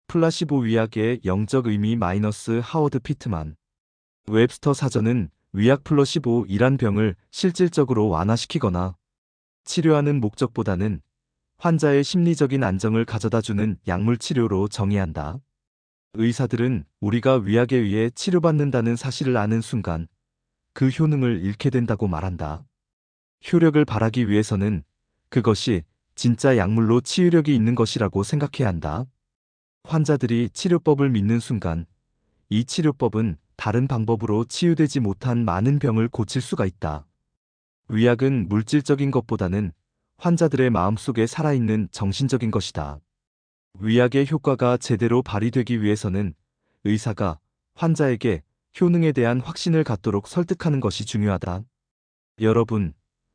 플라시보 위약의 영적 의미 마이너스 하워드 피트만. 웹스터 사전은 위약 플러시보이란 병을 실질적으로 완화시키거나 치료하는 목적보다는 환자의 심리적인 안정을 가져다주는 약물 치료로 정의한다. 의사들은 우리가 위약에 의해 치료받는다는 사실을 아는 순간 그 효능을 잃게 된다고 말한다. 효력을 발하기 위해서는 그것이 진짜 약물로 치유력이 있는 것이라고 생각해야 한다. 환자들이 치료법을 믿는 순간 이 치료법은 다른 방법으로 치유되지 못한 많은 병을 고칠 수가 있다. 위약은 물질적인 것보다는 환자들의 마음속에 살아있는 정신적인 것이다. 위약의 효과가 제대로 발휘되기 위해서는 의사가 환자에게 효능에 대한 확신을 갖도록 설득하는 것이 중요하다. 여러분,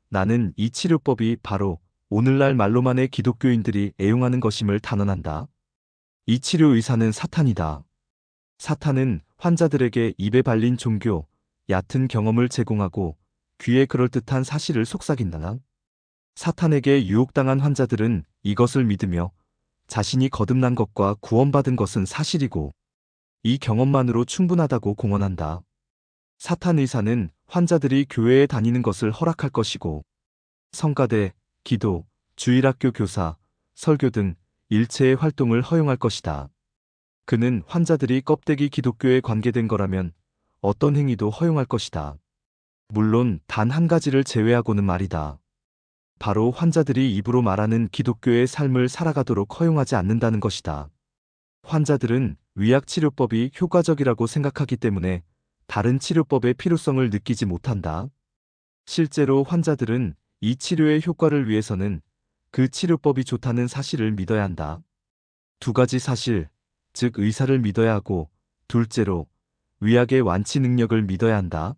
나는 이 치료법이 바로 오늘날 말로만의 기독교인들이 애용하는 것임을 단언한다. 이 치료 의사는 사탄이다. 사탄은 환자들에게 입에 발린 종교, 얕은 경험을 제공하고 귀에 그럴듯한 사실을 속삭인다. 사탄에게 유혹당한 환자들은 이것을 믿으며 자신이 거듭난 것과 구원받은 것은 사실이고 이 경험만으로 충분하다고 공언한다. 사탄 의사는 환자들이 교회에 다니는 것을 허락할 것이고 성가대, 기도, 주일학교 교사, 설교 등 일체의 활동을 허용할 것이다. 그는 환자들이 껍데기 기독교에 관계된 거라면 어떤 행위도 허용할 것이다. 물론 단 한 가지를 제외하고는 말이다. 바로 환자들이 입으로 말하는 기독교의 삶을 살아가도록 허용하지 않는다는 것이다. 환자들은 위약 치료법이 효과적이라고 생각하기 때문에 다른 치료법의 필요성을 느끼지 못한다. 실제로 환자들은 이 치료의 효과를 위해서는 그 치료법이 좋다는 사실을 믿어야 한다. 두 가지 사실, 즉 의사를 믿어야 하고 둘째로 위약의 완치 능력을 믿어야 한다.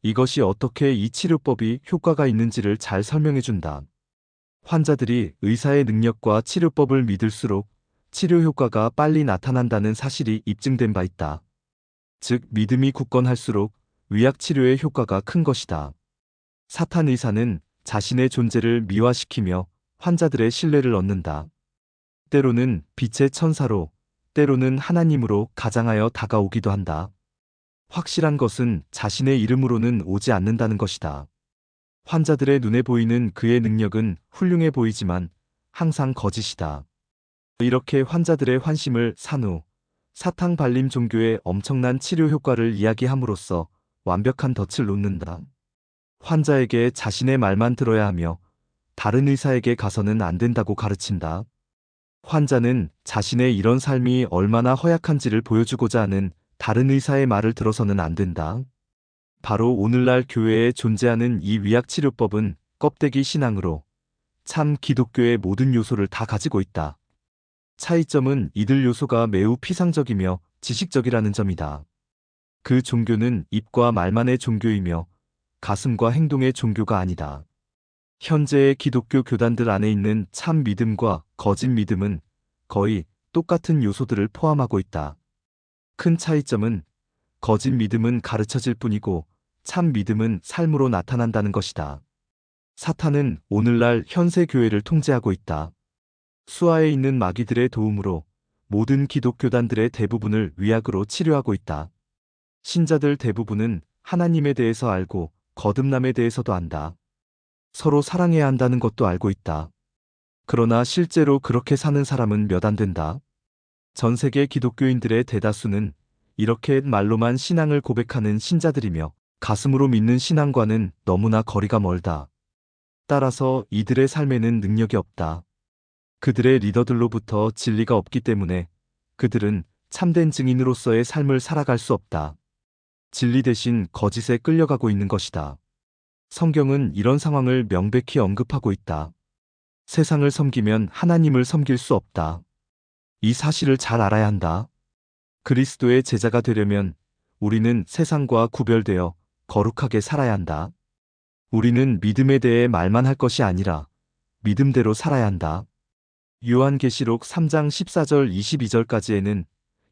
이것이 어떻게 이 치료법이 효과가 있는지를 잘 설명해 준다. 환자들이 의사의 능력과 치료법을 믿을수록 치료 효과가 빨리 나타난다는 사실이 입증된 바 있다. 즉 믿음이 굳건할수록 위약 치료의 효과가 큰 것이다. 사탄 의사는 자신의 존재를 미화시키며 환자들의 신뢰를 얻는다. 때로는 빛의 천사로, 때로는 하나님으로 가장하여 다가오기도 한다. 확실한 것은 자신의 이름으로는 오지 않는다는 것이다. 환자들의 눈에 보이는 그의 능력은 훌륭해 보이지만 항상 거짓이다. 이렇게 환자들의 환심을 산 후 사탕 발림 종교의 엄청난 치료 효과를 이야기함으로써 완벽한 덫을 놓는다. 환자에게 자신의 말만 들어야 하며 다른 의사에게 가서는 안 된다고 가르친다. 환자는 자신의 이런 삶이 얼마나 허약한지를 보여주고자 하는 다른 의사의 말을 들어서는 안 된다. 바로 오늘날 교회에 존재하는 이 위약 치료법은 껍데기 신앙으로 참 기독교의 모든 요소를 다 가지고 있다. 차이점은 이들 요소가 매우 피상적이며 지식적이라는 점이다. 그 종교는 입과 말만의 종교이며 가슴과 행동의 종교가 아니다. 현재의 기독교 교단들 안에 있는 참 믿음과 거짓 믿음은 거의 똑같은 요소들을 포함하고 있다. 큰 차이점은 거짓 믿음은 가르쳐질 뿐이고 참 믿음은 삶으로 나타난다는 것이다. 사탄은 오늘날 현세 교회를 통제하고 있다. 수하에 있는 마귀들의 도움으로 모든 기독교단들의 대부분을 위약으로 치료하고 있다. 신자들 대부분은 하나님에 대해서 알고 거듭남에 대해서도 안다. 서로 사랑해야 한다는 것도 알고 있다. 그러나 실제로 그렇게 사는 사람은 몇 안 된다. 전 세계 기독교인들의 대다수는 이렇게 말로만 신앙을 고백하는 신자들이며 가슴으로 믿는 신앙과는 너무나 거리가 멀다. 따라서 이들의 삶에는 능력이 없다. 그들의 리더들로부터 진리가 없기 때문에 그들은 참된 증인으로서의 삶을 살아갈 수 없다. 진리 대신 거짓에 끌려가고 있는 것이다. 성경은 이런 상황을 명백히 언급하고 있다. 세상을 섬기면 하나님을 섬길 수 없다. 이 사실을 잘 알아야 한다. 그리스도의 제자가 되려면 우리는 세상과 구별되어 거룩하게 살아야 한다. 우리는 믿음에 대해 말만 할 것이 아니라 믿음대로 살아야 한다. 요한계시록 3장 14절 22절까지에는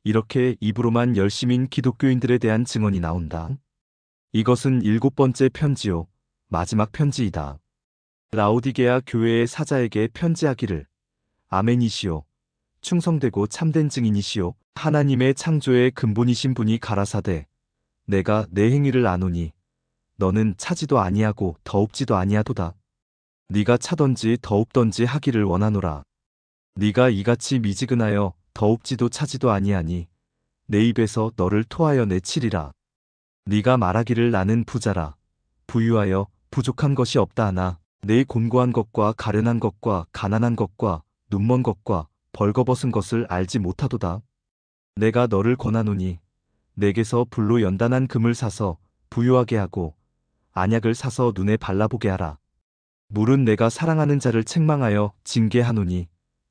이렇게 입으로만 열심인 기독교인들에 대한 증언이 나온다. 이것은 7번째 편지요, 마지막 편지이다. 라오디게아 교회의 사자에게 편지하기를 아멘이시오. 충성되고 참된 증인이시오. 하나님의 창조의 근본이신 분이 가라사대 내가 내 행위를 아노니 너는 차지도 아니하고 더웁지도 아니하도다. 네가 차던지 더웁던지 하기를 원하노라. 네가 이같이 미지근하여 더웁지도 차지도 아니하니 내 입에서 너를 토하여 내치리라. 네가 말하기를 나는 부자라. 부유하여 부족한 것이 없다 하나 내 곤고한 것과 가련한 것과 가난한 것과 눈먼 것과 벌거벗은 것을 알지 못하도다. 내가 너를 권하노니 내게서 불로 연단한 금을 사서 부유하게 하고 안약을 사서 눈에 발라보게 하라. 물은 내가 사랑하는 자를 책망하여 징계하노니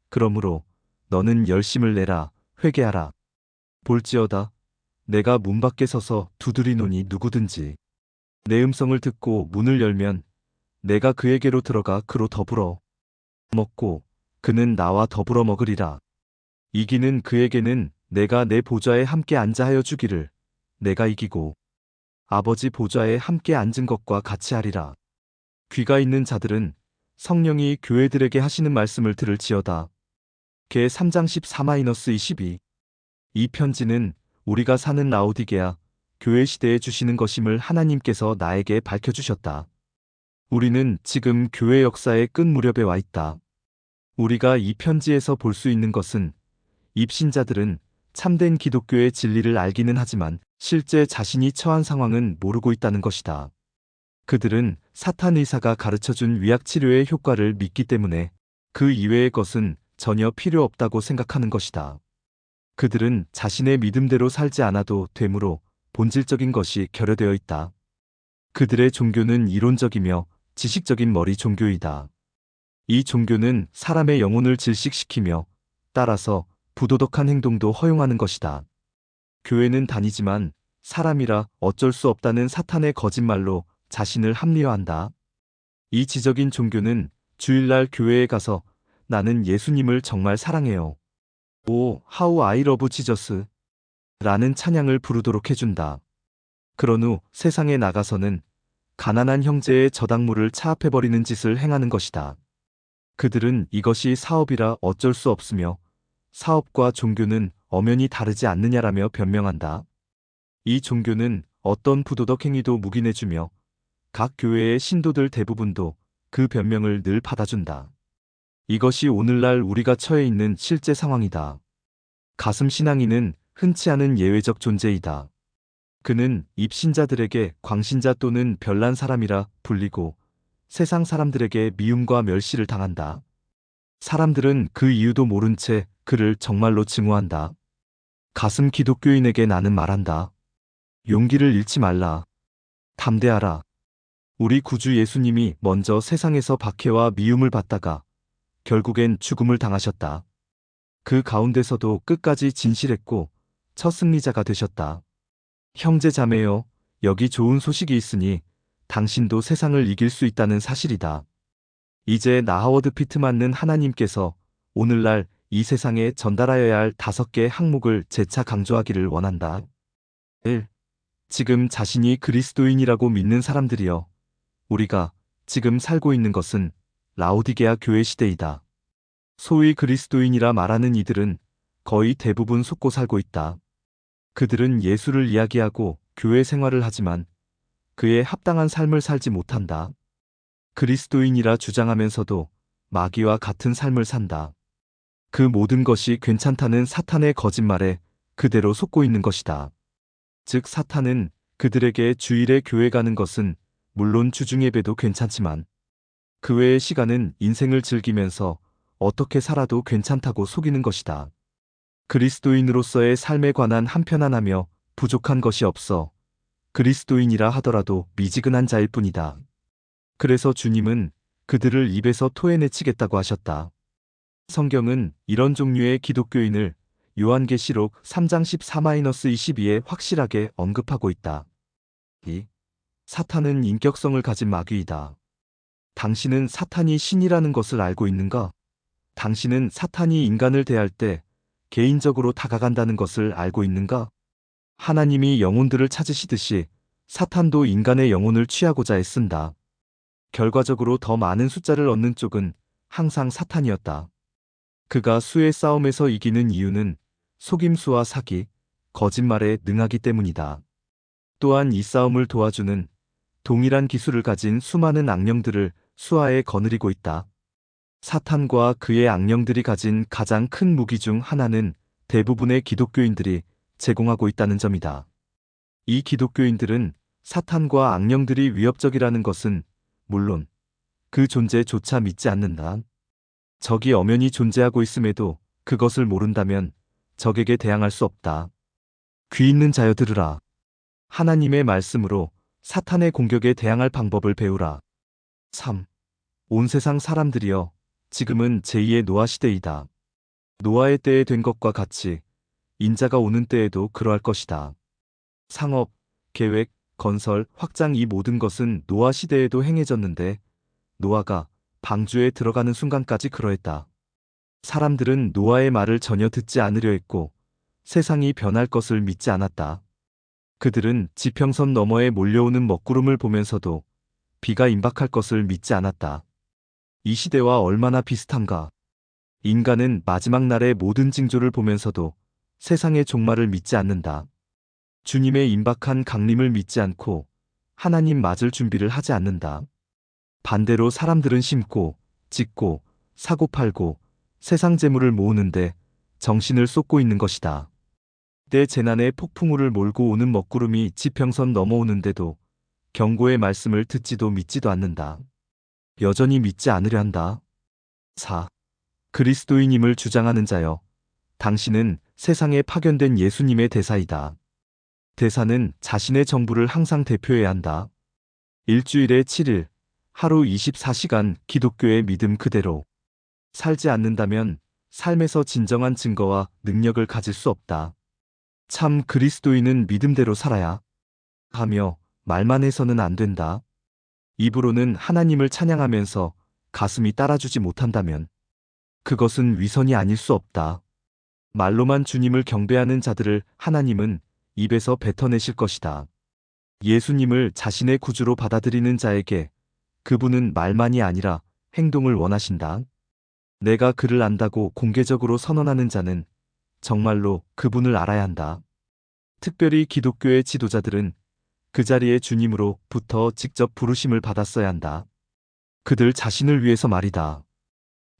그러므로 너는 열심을 내라. 회개하라. 볼지어다 내가 문 밖에 서서 두드리노니 누구든지 내 음성을 듣고 문을 열면 내가 그에게로 들어가 그로 더불어 먹고 그는 나와 더불어 먹으리라. 이기는 그에게는 내가 내 보좌에 함께 앉아 하여 주기를 내가 이기고 아버지 보좌에 함께 앉은 것과 같이 하리라. 귀가 있는 자들은 성령이 교회들에게 하시는 말씀을 들을지어다. 개 3장 14-22 이 편지는 우리가 사는 라오디게아 교회 시대에 주시는 것임을 하나님께서 나에게 밝혀주셨다. 우리는 지금 교회 역사의 끝 무렵에 와 있다. 우리가 이 편지에서 볼 수 있는 것은 입신자들은 참된 기독교의 진리를 알기는 하지만 실제 자신이 처한 상황은 모르고 있다는 것이다. 그들은 사탄 의사가 가르쳐준 위약치료의 효과를 믿기 때문에 그 이외의 것은 전혀 필요 없다고 생각하는 것이다. 그들은 자신의 믿음대로 살지 않아도 되므로 본질적인 것이 결여되어 있다. 그들의 종교는 이론적이며 지식적인 머리 종교이다. 이 종교는 사람의 영혼을 질식시키며 따라서 부도덕한 행동도 허용하는 것이다. 교회는 다니지만 사람이라 어쩔 수 없다는 사탄의 거짓말로 자신을 합리화한다. 이 지적인 종교는 주일날 교회에 가서 나는 예수님을 정말 사랑해요. 오, how I love Jesus 라는 찬양을 부르도록 해준다. 그런 후 세상에 나가서는 가난한 형제의 저당물을 차압해버리는 짓을 행하는 것이다. 그들은 이것이 사업이라 어쩔 수 없으며 사업과 종교는 엄연히 다르지 않느냐라며 변명한다. 이 종교는 어떤 부도덕 행위도 묵인해주며 각 교회의 신도들 대부분도 그 변명을 늘 받아준다. 이것이 오늘날 우리가 처해 있는 실제 상황이다. 가슴 신앙인은 흔치 않은 예외적 존재이다. 그는 입신자들에게 광신자 또는 별난 사람이라 불리고 세상 사람들에게 미움과 멸시를 당한다. 사람들은 그 이유도 모른 채 그를 정말로 증오한다. 가슴 기독교인에게 나는 말한다. 용기를 잃지 말라. 담대하라. 우리 구주 예수님이 먼저 세상에서 박해와 미움을 받다가 결국엔 죽음을 당하셨다. 그 가운데서도 끝까지 진실했고 첫 승리자가 되셨다. 형제 자매여, 여기 좋은 소식이 있으니 당신도 세상을 이길 수 있다는 사실이다. 이제 나하워드 피트만은 하나님께서 오늘날 이 세상에 전달하여야 할 5개 항목을 재차 강조하기를 원한다. 1. 지금 자신이 그리스도인이라고 믿는 사람들이여, 우리가 지금 살고 있는 것은 라오디게아 교회 시대이다. 소위 그리스도인이라 말하는 이들은 거의 대부분 속고 살고 있다. 그들은 예수를 이야기하고 교회 생활을 하지만 그에 합당한 삶을 살지 못한다. 그리스도인이라 주장하면서도 마귀와 같은 삶을 산다. 그 모든 것이 괜찮다는 사탄의 거짓말에 그대로 속고 있는 것이다. 즉 사탄은 그들에게 주일에 교회 가는 것은 물론 주중 예배도 괜찮지만 그 외의 시간은 인생을 즐기면서 어떻게 살아도 괜찮다고 속이는 것이다. 그리스도인으로서의 삶에 관한 한편안하며 부족한 것이 없어 그리스도인이라 하더라도 미지근한 자일 뿐이다. 그래서 주님은 그들을 입에서 토해내치겠다고 하셨다. 성경은 이런 종류의 기독교인을 요한계시록 3장 14-22에 확실하게 언급하고 있다. 2. 사탄은 인격성을 가진 마귀이다. 당신은 사탄이 신이라는 것을 알고 있는가? 당신은 사탄이 인간을 대할 때 개인적으로 다가간다는 것을 알고 있는가? 하나님이 영혼들을 찾으시듯이 사탄도 인간의 영혼을 취하고자 애쓴다. 결과적으로 더 많은 숫자를 얻는 쪽은 항상 사탄이었다. 그가 수의 싸움에서 이기는 이유는 속임수와 사기, 거짓말에 능하기 때문이다. 또한 이 싸움을 도와주는 동일한 기술을 가진 수많은 악령들을 수하에 거느리고 있다. 사탄과 그의 악령들이 가진 가장 큰 무기 중 하나는 대부분의 기독교인들이 제공하고 있다는 점이다. 이 기독교인들은 사탄과 악령들이 위협적이라는 것은 물론 그 존재조차 믿지 않는다. 적이 엄연히 존재하고 있음에도 그것을 모른다면 적에게 대항할 수 없다. 귀 있는 자여 들으라. 하나님의 말씀으로 사탄의 공격에 대항할 방법을 배우라. 3. 온 세상 사람들이여, 지금은 제2의 노아 시대이다. 노아의 때에 된 것과 같이 인자가 오는 때에도 그러할 것이다. 상업, 계획, 건설, 확장 이 모든 것은 노아 시대에도 행해졌는데 노아가 방주에 들어가는 순간까지 그러했다. 사람들은 노아의 말을 전혀 듣지 않으려 했고 세상이 변할 것을 믿지 않았다. 그들은 지평선 너머에 몰려오는 먹구름을 보면서도 비가 임박할 것을 믿지 않았다. 이 시대와 얼마나 비슷한가. 인간은 마지막 날의 모든 징조를 보면서도 세상의 종말을 믿지 않는다. 주님의 임박한 강림을 믿지 않고 하나님 맞을 준비를 하지 않는다. 반대로 사람들은 심고, 짓고, 사고 팔고, 세상 재물을 모으는데 정신을 쏟고 있는 것이다. 때 재난의 폭풍우를 몰고 오는 먹구름이 지평선 넘어오는데도 경고의 말씀을 듣지도 믿지도 않는다. 여전히 믿지 않으려 한다. 4. 그리스도인임을 주장하는 자여, 당신은 세상에 파견된 예수님의 대사이다. 대사는 자신의 정부를 항상 대표해야 한다. 일주일에 7일, 하루 24시간 기독교의 믿음 그대로 살지 않는다면 삶에서 진정한 증거와 능력을 가질 수 없다. 참 그리스도인은 믿음대로 살아야 하며 말만 해서는 안 된다. 입으로는 하나님을 찬양하면서 가슴이 따라주지 못한다면 그것은 위선이 아닐 수 없다. 말로만 주님을 경배하는 자들을 하나님은 입에서 뱉어내실 것이다. 예수님을 자신의 구주로 받아들이는 자에게 그분은 말만이 아니라 행동을 원하신다. 내가 그를 안다고 공개적으로 선언하는 자는 정말로 그분을 알아야 한다. 특별히 기독교의 지도자들은 그 자리에 주님으로부터 직접 부르심을 받았어야 한다. 그들 자신을 위해서 말이다.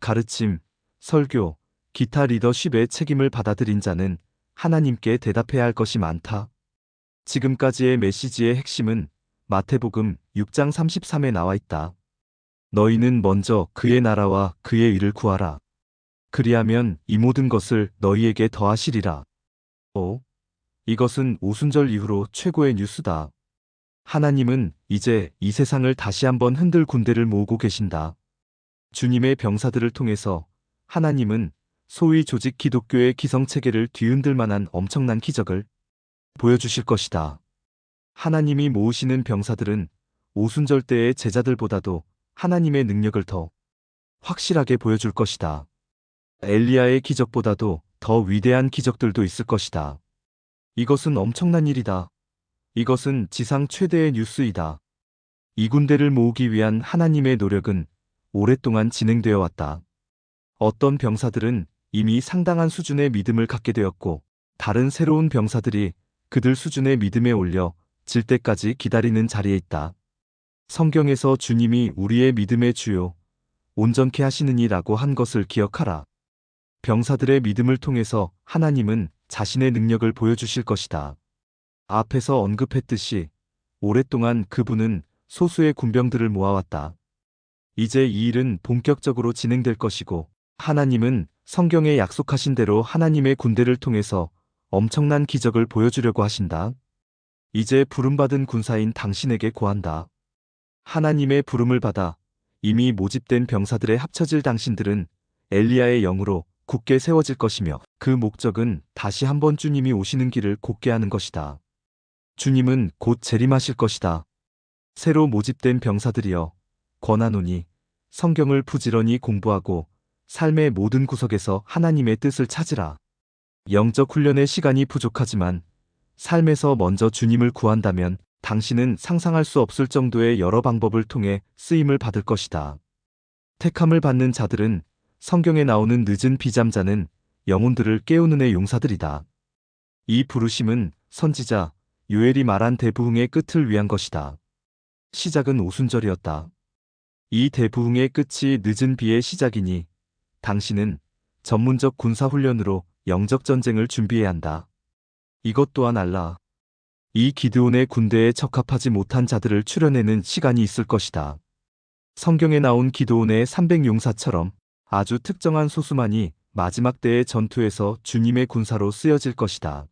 가르침, 설교, 기타 리더십의 책임을 받아들인 자는 하나님께 대답해야 할 것이 많다. 지금까지의 메시지의 핵심은 마태복음 6장 33에 나와 있다. 너희는 먼저 그의 나라와 그의 의를 구하라. 그리하면 이 모든 것을 너희에게 더하시리라. 이것은 오순절 이후로 최고의 뉴스다. 하나님은 이제 이 세상을 다시 한번 흔들 군대를 모으고 계신다. 주님의 병사들을 통해서 하나님은 소위 조직 기독교의 기성체계를 뒤흔들 만한 엄청난 기적을 보여주실 것이다. 하나님이 모으시는 병사들은 오순절 때의 제자들보다도 하나님의 능력을 더 확실하게 보여줄 것이다. 엘리야의 기적보다도 더 위대한 기적들도 있을 것이다. 이것은 엄청난 일이다. 이것은 지상 최대의 뉴스이다. 이 군대를 모으기 위한 하나님의 노력은 오랫동안 진행되어 왔다. 어떤 병사들은 이미 상당한 수준의 믿음을 갖게 되었고, 다른 새로운 병사들이 그들 수준의 믿음에 올려 질 때까지 기다리는 자리에 있다. 성경에서 주님이 우리의 믿음의 주요, 온전케 하시느니라고 한 것을 기억하라. 병사들의 믿음을 통해서 하나님은 자신의 능력을 보여주실 것이다. 앞에서 언급했듯이 오랫동안 그분은 소수의 군병들을 모아왔다. 이제 이 일은 본격적으로 진행될 것이고, 하나님은 성경에 약속하신 대로 하나님의 군대를 통해서 엄청난 기적을 보여주려고 하신다. 이제 부름받은 군사인 당신에게 고한다. 하나님의 부름을 받아 이미 모집된 병사들에 합쳐질 당신들은 엘리야의 영으로 굳게 세워질 것이며, 그 목적은 다시 한번 주님이 오시는 길을 곧게 하는 것이다. 주님은 곧 재림하실 것이다. 새로 모집된 병사들이여, 권하노니 성경을 부지런히 공부하고 삶의 모든 구석에서 하나님의 뜻을 찾으라. 영적 훈련의 시간이 부족하지만 삶에서 먼저 주님을 구한다면 당신은 상상할 수 없을 정도의 여러 방법을 통해 쓰임을 받을 것이다. 택함을 받는 자들은 성경에 나오는 늦은 비잠자는 영혼들을 깨우는 애 용사들이다. 이 부르심은 선지자 요엘이 말한 대부흥의 끝을 위한 것이다. 시작은 오순절이었다. 이 대부흥의 끝이 늦은 비의 시작이니 당신은 전문적 군사훈련으로 영적 전쟁을 준비해야 한다. 이것 또한 알라. 이 기드온의 군대에 적합하지 못한 자들을 추려내는 시간이 있을 것이다. 성경에 나온 기드온의 300용사처럼 아주 특정한 소수만이 마지막 때의 전투에서 주님의 군사로 쓰여질 것이다.